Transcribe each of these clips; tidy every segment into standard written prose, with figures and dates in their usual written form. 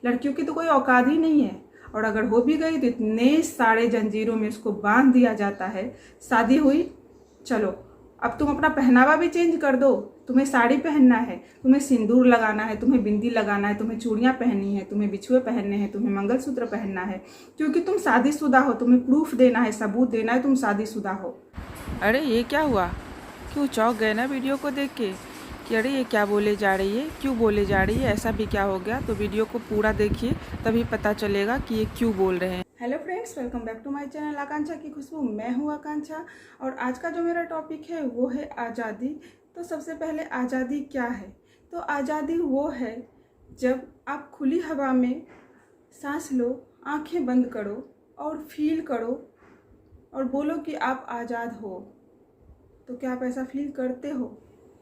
लड़कियों की तो कोई औकात ही नहीं है, और अगर हो भी गई तो इतने सारे जंजीरों में उसको बांध दिया जाता है। शादी हुई, चलो अब तुम अपना पहनावा भी चेंज कर दो, तुम्हें साड़ी पहनना है, तुम्हें सिंदूर लगाना है, तुम्हें बिंदी लगाना है, तुम्हें चूड़ियाँ पहननी है, तुम्हें बिछुए पहनने हैं, तुम्हें मंगलसूत्र पहनना है, क्योंकि तुम शादीशुदा हो, तुम्हें प्रूफ देना है, सबूत देना है तुम शादीशुदा हो। अरे ये क्या हुआ? क्यों चौंक गए ना वीडियो को देख के कि अरे ये क्या बोले जा रही है, क्यों बोले जा रही है, ऐसा भी क्या हो गया? तो वीडियो को पूरा देखिए, तभी पता चलेगा कि ये क्यों बोल रहे हैं। Hello friends, welcome back to my channel Akanksha की खुशबू। मैं हूँ आकांक्षा और आज का जो मेरा टॉपिक है वो है आज़ादी। तो सबसे पहले आज़ादी क्या है? तो आज़ादी वो है जब आप खुली हवा में सांस लो, आंखें बंद करो और फील करो और बोलो कि आप आज़ाद हो। तो क्या आप ऐसा फील करते हो?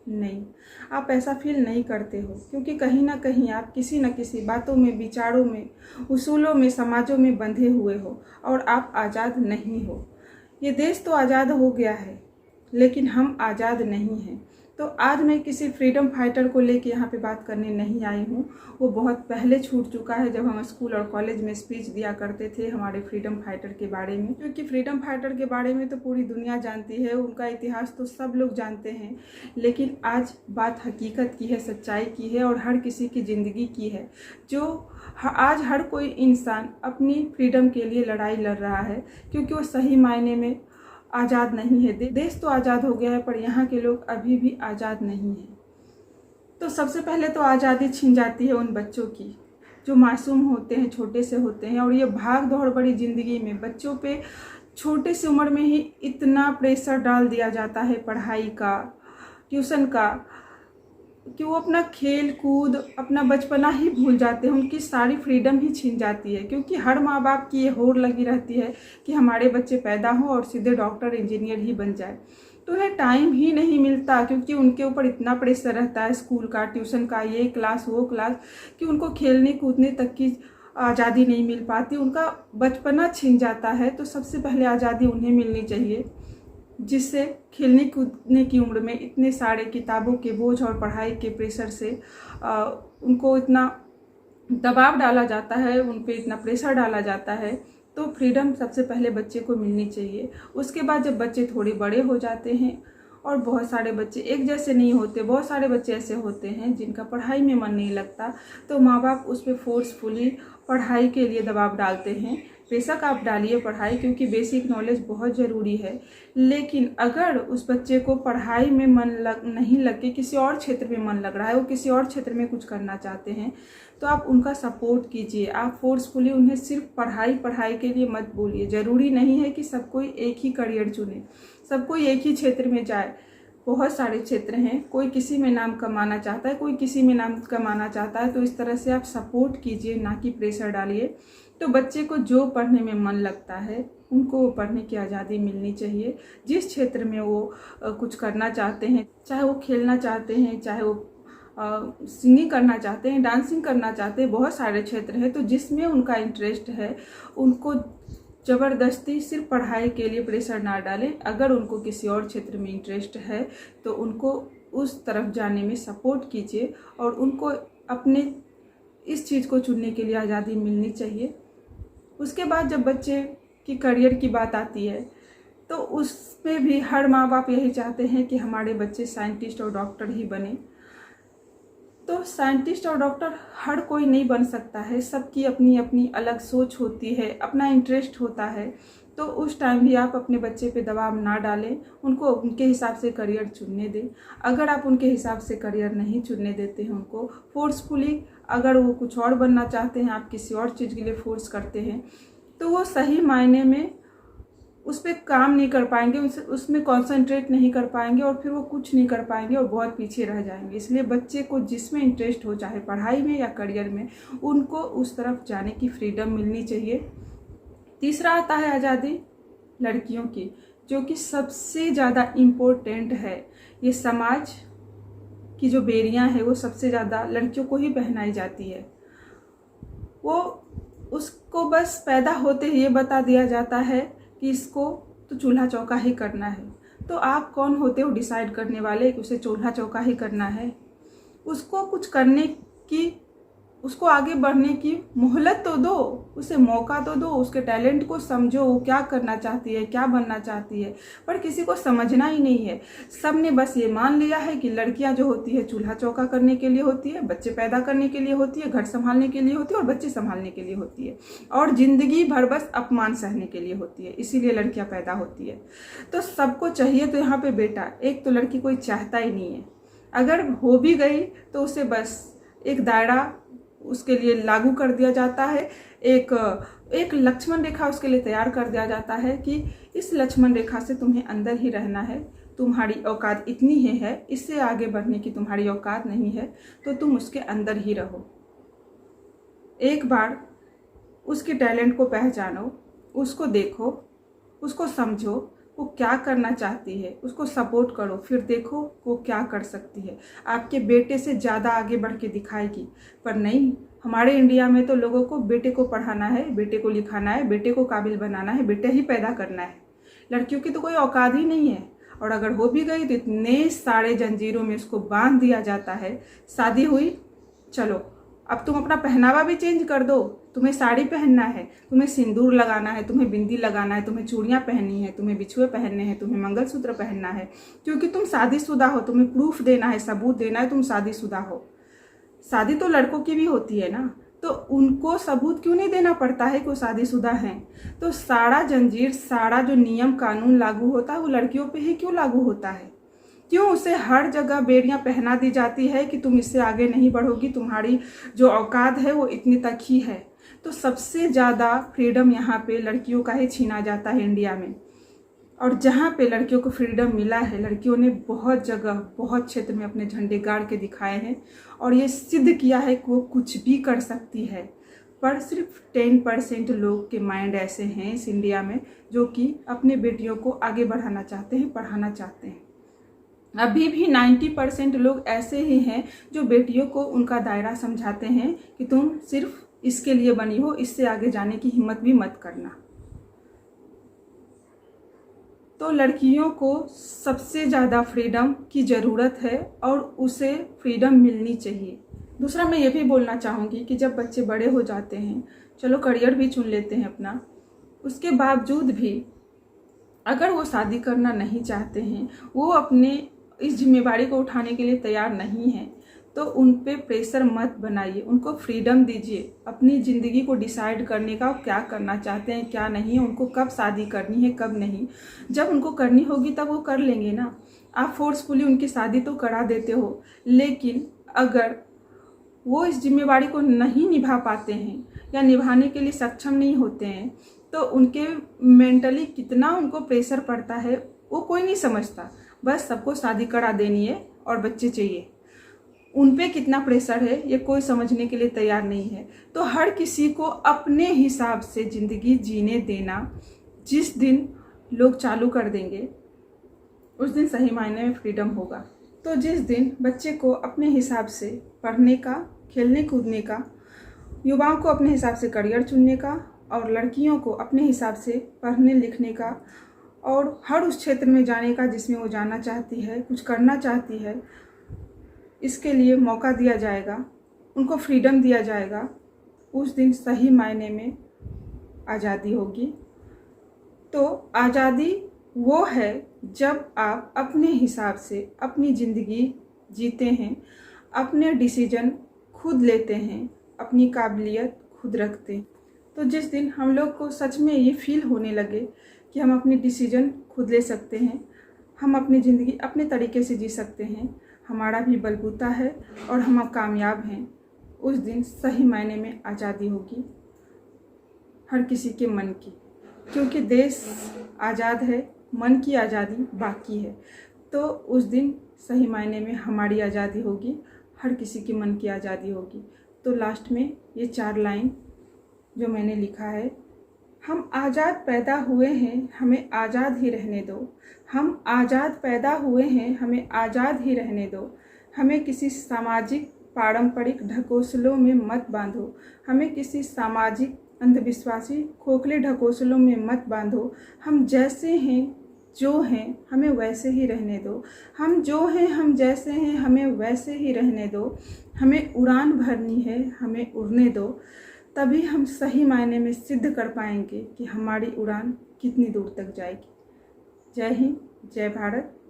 नहीं, आप ऐसा फील नहीं करते हो, क्योंकि कहीं ना कहीं आप किसी न किसी बातों में, विचारों में, उसूलों में, समाजों में बंधे हुए हो और आप आज़ाद नहीं हो। ये देश तो आज़ाद हो गया है, लेकिन हम आज़ाद नहीं हैं। तो आज मैं किसी फ्रीडम फाइटर को लेके यहाँ पे बात करने नहीं आई हूँ। वो बहुत पहले छूट चुका है, जब हम स्कूल और कॉलेज में स्पीच दिया करते थे हमारे फ्रीडम फाइटर के बारे में। क्योंकि फ्रीडम फाइटर के बारे में तो पूरी दुनिया जानती है, उनका इतिहास तो सब लोग जानते हैं। लेकिन आज बात हकीकत की है, सच्चाई की है और हर किसी की ज़िंदगी की है। जो आज हर कोई इंसान अपनी फ्रीडम के लिए लड़ाई लड़ रहा है, क्योंकि वो सही मायने में आज़ाद नहीं है। देश तो आज़ाद हो गया है, पर यहाँ के लोग अभी भी आज़ाद नहीं हैं। तो सबसे पहले तो आज़ादी छीन जाती है उन बच्चों की जो मासूम होते हैं, छोटे से होते हैं। और ये भाग दौड़ भरी ज़िंदगी में बच्चों पे छोटे से उम्र में ही इतना प्रेशर डाल दिया जाता है, पढ़ाई का, ट्यूशन का, कि वो अपना खेल कूद, अपना बचपना ही भूल जाते हैं। उनकी सारी फ्रीडम ही छीन जाती है, क्योंकि हर माँ बाप की ये होड़ लगी रहती है कि हमारे बच्चे पैदा हों और सीधे डॉक्टर इंजीनियर ही बन जाए। तो उन्हें टाइम ही नहीं मिलता, क्योंकि उनके ऊपर इतना प्रेशर रहता है स्कूल का, ट्यूशन का, ये क्लास वो क्लास, कि उनको खेलने कूदने तक की आज़ादी नहीं मिल पाती। उनका बचपना छीन जाता है। तो सबसे पहले आज़ादी उन्हें मिलनी चाहिए, जिससे खेलने कूदने की उम्र में इतने सारे किताबों के बोझ और पढ़ाई के प्रेशर से उनको इतना दबाव डाला जाता है, उन पे इतना प्रेशर डाला जाता है। तो फ्रीडम सबसे पहले बच्चे को मिलनी चाहिए। उसके बाद जब बच्चे थोड़े बड़े हो जाते हैं, और बहुत सारे बच्चे एक जैसे नहीं होते, बहुत सारे बच्चे ऐसे होते हैं जिनका पढ़ाई में मन नहीं लगता, तो माँ बाप उस पर फोर्सफुली पढ़ाई के लिए दबाव डालते हैं। बेशक आप डालिए पढ़ाई, क्योंकि बेसिक नॉलेज बहुत ज़रूरी है। लेकिन अगर उस बच्चे को पढ़ाई में मन नहीं लग के किसी और क्षेत्र में मन लग रहा है, वो किसी और क्षेत्र में कुछ करना चाहते हैं, तो आप उनका सपोर्ट कीजिए। आप फोर्सफुली उन्हें सिर्फ पढ़ाई के लिए मत बोलिए। ज़रूरी नहीं है कि सब कोई एक ही करियर चुने, सब कोई एक ही क्षेत्र में जाए। बहुत सारे क्षेत्र हैं, कोई किसी में नाम कमाना चाहता है, कोई किसी में नाम कमाना चाहता है। तो इस तरह से आप सपोर्ट कीजिए, ना कि प्रेशर डालिए। तो बच्चे को जो पढ़ने में मन लगता है, उनको वो पढ़ने की आज़ादी मिलनी चाहिए। जिस क्षेत्र में वो कुछ करना चाहते हैं, चाहे वो खेलना चाहते हैं, चाहे वो सिंगिंग करना चाहते हैं, डांसिंग करना चाहते हैं, बहुत सारे क्षेत्र हैं। तो जिसमें उनका इंटरेस्ट है, उनको ज़बरदस्ती सिर्फ पढ़ाई के लिए प्रेशर ना डालें। अगर उनको किसी और क्षेत्र में इंटरेस्ट है तो उनको उस तरफ जाने में सपोर्ट कीजिए, और उनको अपने इस चीज़ को चुनने के लिए आज़ादी मिलनी चाहिए। उसके बाद जब बच्चे की करियर की बात आती है, तो उसमें भी हर माँ बाप यही चाहते हैं कि हमारे बच्चे साइंटिस्ट और डॉक्टर ही बने। तो साइंटिस्ट और डॉक्टर हर कोई नहीं बन सकता है, सबकी अपनी अपनी अलग सोच होती है, अपना इंटरेस्ट होता है। तो उस टाइम भी आप अपने बच्चे पे दबाव ना डालें, उनको उनके हिसाब से करियर चुनने दें। अगर आप उनके हिसाब से करियर नहीं चुनने देते हैं, उनको फोर्सफुली, अगर वो कुछ और बनना चाहते हैं, आप किसी और चीज़ के लिए फोर्स करते हैं, तो वो सही मायने में उस पर काम नहीं कर पाएंगे, उसमें कंसंट्रेट नहीं कर पाएंगे, और फिर वो कुछ नहीं कर पाएंगे और बहुत पीछे रह जाएंगे। इसलिए बच्चे को जिसमें इंटरेस्ट हो, चाहे पढ़ाई में या करियर में, उनको उस तरफ जाने की फ्रीडम मिलनी चाहिए। तीसरा आता है आज़ादी लड़कियों की, जो कि सबसे ज़्यादा इम्पोर्टेंट है। ये समाज की जो बेड़ियाँ हैं, वो सबसे ज़्यादा लड़कियों को ही पहनाई जाती है। वो उसको बस पैदा होते ही ये बता दिया जाता है कि इसको तो चूल्हा चौका ही करना है। तो आप कौन होते हो डिसाइड करने वाले कि उसे चूल्हा चौका ही करना है? उसको कुछ करने की उसको आगे बढ़ने की मोहलत तो दो, उसे मौका तो दो, उसके टैलेंट को समझो, वो क्या करना चाहती है, क्या बनना चाहती है। पर किसी को समझना ही नहीं है। सब ने बस ये मान लिया है कि लड़कियां जो होती है चूल्हा चौका करने के लिए होती है, बच्चे पैदा करने के लिए होती है, घर संभालने के लिए होती है और बच्चे संभालने के लिए होती है, और जिंदगी भर बस अपमान सहने के लिए होती है, इसीलिए लड़कियां पैदा होती है। तो सबको चाहिए तो यहाँ पे बेटा, एक तो लड़की कोई चाहता ही नहीं है। अगर हो भी गई तो उसे बस एक दायरा उसके लिए लागू कर दिया जाता है, एक लक्ष्मण रेखा उसके लिए तैयार कर दिया जाता है कि इस लक्ष्मण रेखा से तुम्हें अंदर ही रहना है, तुम्हारी औकात इतनी ही है, इससे आगे बढ़ने की तुम्हारी औकात नहीं है, तो तुम उसके अंदर ही रहो। एक बार उसके टैलेंट को पहचानो, उसको देखो, उसको समझो, वो क्या करना चाहती है, उसको सपोर्ट करो, फिर देखो वो क्या कर सकती है। आपके बेटे से ज़्यादा आगे बढ़ के दिखाएगी। पर नहीं, हमारे इंडिया में तो लोगों को बेटे को पढ़ाना है, बेटे को लिखाना है, बेटे को काबिल बनाना है, बेटे ही पैदा करना है। लड़कियों की तो कोई औकात ही नहीं है, और अगर हो भी गई तो इतने सारे जंजीरों में उसको बांध दिया जाता है। शादी हुई, चलो अब तुम अपना पहनावा भी चेंज कर दो, तुम्हें साड़ी पहनना है, तुम्हें सिंदूर लगाना है, तुम्हें बिंदी लगाना है, तुम्हें चूड़ियाँ पहननी है, तुम्हें बिछुए पहनने हैं, तुम्हें मंगलसूत्र पहनना है, क्योंकि तुम शादीशुदा हो, तुम्हें प्रूफ देना है, सबूत देना है तुम शादीशुदा हो। शादी तो लड़कों की भी होती है ना, तो उनको सबूत क्यों नहीं देना पड़ता है कि वो शादीशुदा हैं? तो सारा जंजीर, सारा जो नियम कानून लागू होता है वो लड़कियों पे ही क्यों लागू होता है? क्यों उसे हर जगह बेड़ियां पहना दी जाती है कि तुम इससे आगे नहीं बढ़ोगी, तुम्हारी जो औकात है वो इतनी तक ही है। तो सबसे ज़्यादा फ्रीडम यहाँ पे लड़कियों का ही छीना जाता है इंडिया में। और जहाँ पे लड़कियों को फ्रीडम मिला है, लड़कियों ने बहुत जगह, बहुत क्षेत्र में अपने झंडे गाड़ के दिखाए हैं और ये सिद्ध किया है कि वो कुछ भी कर सकती है। पर सिर्फ 10% लोग के माइंड ऐसे हैं इस इंडिया में जो कि अपने बेटियों को आगे बढ़ाना चाहते हैं, पढ़ाना चाहते हैं। अभी भी 90% लोग ऐसे ही हैं जो बेटियों को उनका दायरा समझाते हैं कि तुम सिर्फ इसके लिए बनी हो, इससे आगे जाने की हिम्मत भी मत करना। तो लड़कियों को सबसे ज़्यादा फ्रीडम की ज़रूरत है और उसे फ्रीडम मिलनी चाहिए। दूसरा मैं ये भी बोलना चाहूँगी कि जब बच्चे बड़े हो जाते हैं, चलो करियर भी चुन लेते हैं अपना, उसके बावजूद भी अगर वो शादी करना नहीं चाहते हैं, वो अपने इस जिम्मेवारी को उठाने के लिए तैयार नहीं है, तो उन पे प्रेशर मत बनाइए, उनको फ्रीडम दीजिए अपनी ज़िंदगी को डिसाइड करने का, क्या करना चाहते हैं क्या नहीं, उनको कब शादी करनी है कब नहीं। जब उनको करनी होगी तब वो कर लेंगे ना। आप फोर्सफुली उनकी शादी तो करा देते हो, लेकिन अगर वो इस जिम्मेवारी को नहीं निभा पाते हैं या निभाने के लिए सक्षम नहीं होते हैं, तो उनके मेंटली कितना उनको प्रेशर पड़ता है वो कोई नहीं समझता। बस सबको शादी करा देनी है और बच्चे चाहिए, उन पे कितना प्रेशर है ये कोई समझने के लिए तैयार नहीं है। तो हर किसी को अपने हिसाब से ज़िंदगी जीने देना, जिस दिन लोग चालू कर देंगे उस दिन सही मायने में फ्रीडम होगा। तो जिस दिन बच्चे को अपने हिसाब से पढ़ने का, खेलने कूदने का, युवाओं को अपने हिसाब से करियर चुनने का और लड़कियों को अपने हिसाब से पढ़ने लिखने का और हर उस क्षेत्र में जाने का जिसमें वो जाना चाहती है, कुछ करना चाहती है, इसके लिए मौका दिया जाएगा, उनको फ्रीडम दिया जाएगा, उस दिन सही मायने में आज़ादी होगी। तो आज़ादी वो है जब आप अपने हिसाब से अपनी ज़िंदगी जीते हैं, अपने डिसीजन खुद लेते हैं, अपनी काबिलियत खुद रखते हैं। तो जिस दिन हम लोग को सच में ये फील होने लगे कि हम अपनी डिसीजन खुद ले सकते हैं, हम अपनी ज़िंदगी अपने तरीके से जी सकते हैं, हमारा भी बलबूता है और हम कामयाब हैं, उस दिन सही मायने में आज़ादी होगी हर किसी के मन की। क्योंकि देश आज़ाद है, मन की आज़ादी बाकी है। तो उस दिन सही मायने में हमारी आज़ादी होगी, हर किसी के मन की आज़ादी होगी। तो लास्ट में ये 4 लाइन जो मैंने लिखा है, हम आज़ाद पैदा हुए हैं, हमें आज़ाद ही रहने दो। हम आज़ाद पैदा हुए हैं, हमें आज़ाद ही रहने दो। हमें किसी सामाजिक पारंपरिक ढकोसलों में मत बांधो, हमें किसी सामाजिक अंधविश्वासी खोखले ढकोसलों में मत बांधो। हम जैसे हैं जो हैं हमें वैसे ही रहने दो, हम जो हैं, हम जैसे हैं, हमें वैसे ही रहने दो। हमें उड़ान भरनी है, हमें उड़ने दो। तभी हम सही मायने में सिद्ध कर पाएंगे कि हमारी उड़ान कितनी दूर तक जाएगी। जय हिंद, जय भारत।